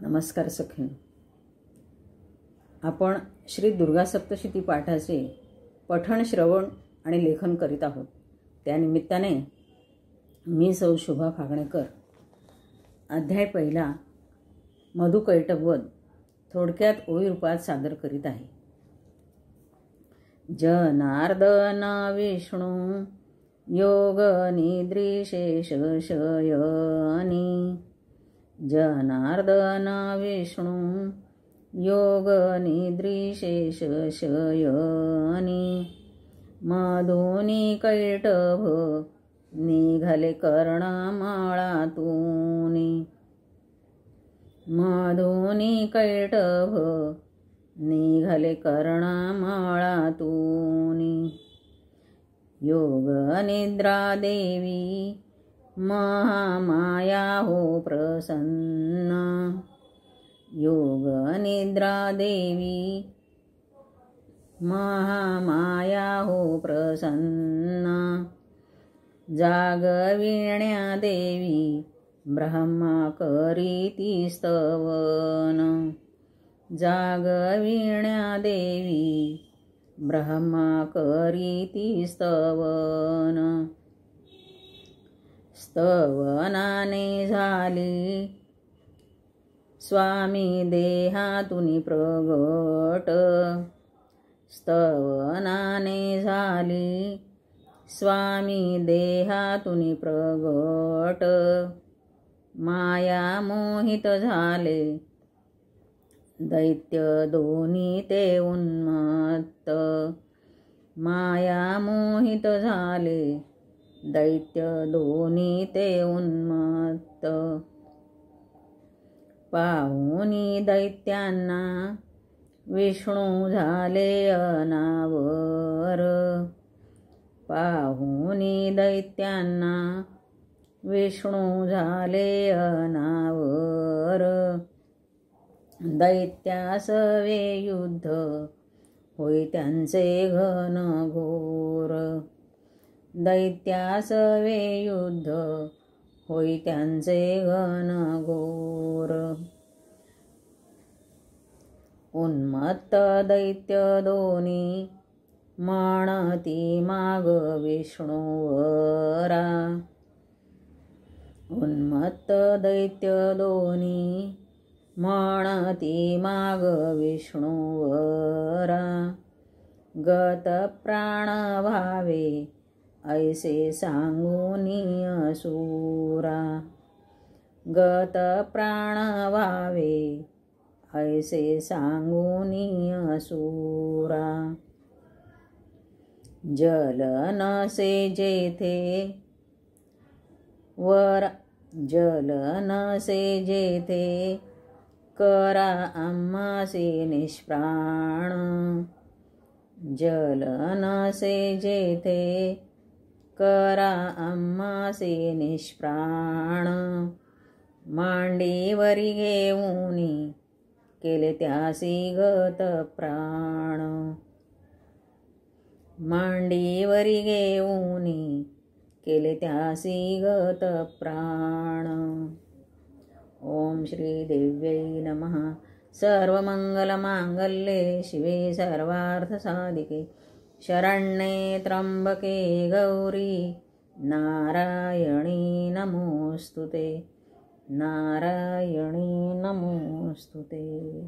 नमस्कार सखींनो, आपण श्री दुर्गा सप्तशती पाठाचे पठण, श्रवण आणि लेखन करीत आहोत. त्यानिमित्ताने मी सौ शोभा फागणेकर अध्याय पहिला मधुकैटभवध थोडक्यात ओवी रूपात सादर करीत आहे. जनार्दन विष्णू योग निद्रिशेष शयनी. जनार्दन विष्णू योग निद्रिशेष शयनी. मधुनी कैटभ निघाले कर्णमाळातूनी. मधुनी कैटभ निघाले कर्णमाळातूनी. योग निद्रा देवी महामाया हो प्रसन्न. योग निद्रा देवी महामाया हो प्रसन्न. जागविण्या देवी ब्रह्मा करीती स्तवन. जागविण्या देवी ब्रह्मा करीती स्तवन. स्तवनाने झाली स्वामी देहातुनी प्रगट. स्तवनाने झाली स्वामी देहातुनी प्रगट. माया मोहित झाले दैत्य दोन्ही ते उन्मत्त. माया मोहित झाले दैत्य दोन्ही ते उन्मत्त. पाहुनी दैत्यांना विष्णू झाले अनावर. पाहुनी दैत्यांना विष्णू झाले अनावर. दैत्यासवे युद्ध होई त्यांचे घनघोर. दैत्यासवे युद्ध होई त्यांचे घनघोर. उन्मत्त दैत्य दोन्ही म्हणती माग विष्णूवरा. उन्मत्त दैत्य दोन्ही म्हणती माग विष्णूवरा. गत प्राण भावे ऐसे सांगुनी असुरा. गत प्राण भावे ऐसे सांगुनी असुरा. जल नसे जेथे वर जल नसे जेथे करा आम्हासे निष्प्राण. जल नसे जेथे करा आम्हासे निष्प्राण. मांडीवरी घेऊनी केले त्यासी गत प्राण. मांडीवरी घेऊनी केले त्यासी गत प्राण. ओम श्री देव्यै नमः. सर्वमंगलमांगल्ये शिवे सर्वार्थसाधिके शरण्ये त्र्यंबके गौरी नारायणी नमोस्तुते. नारायणी नमोस्तुते.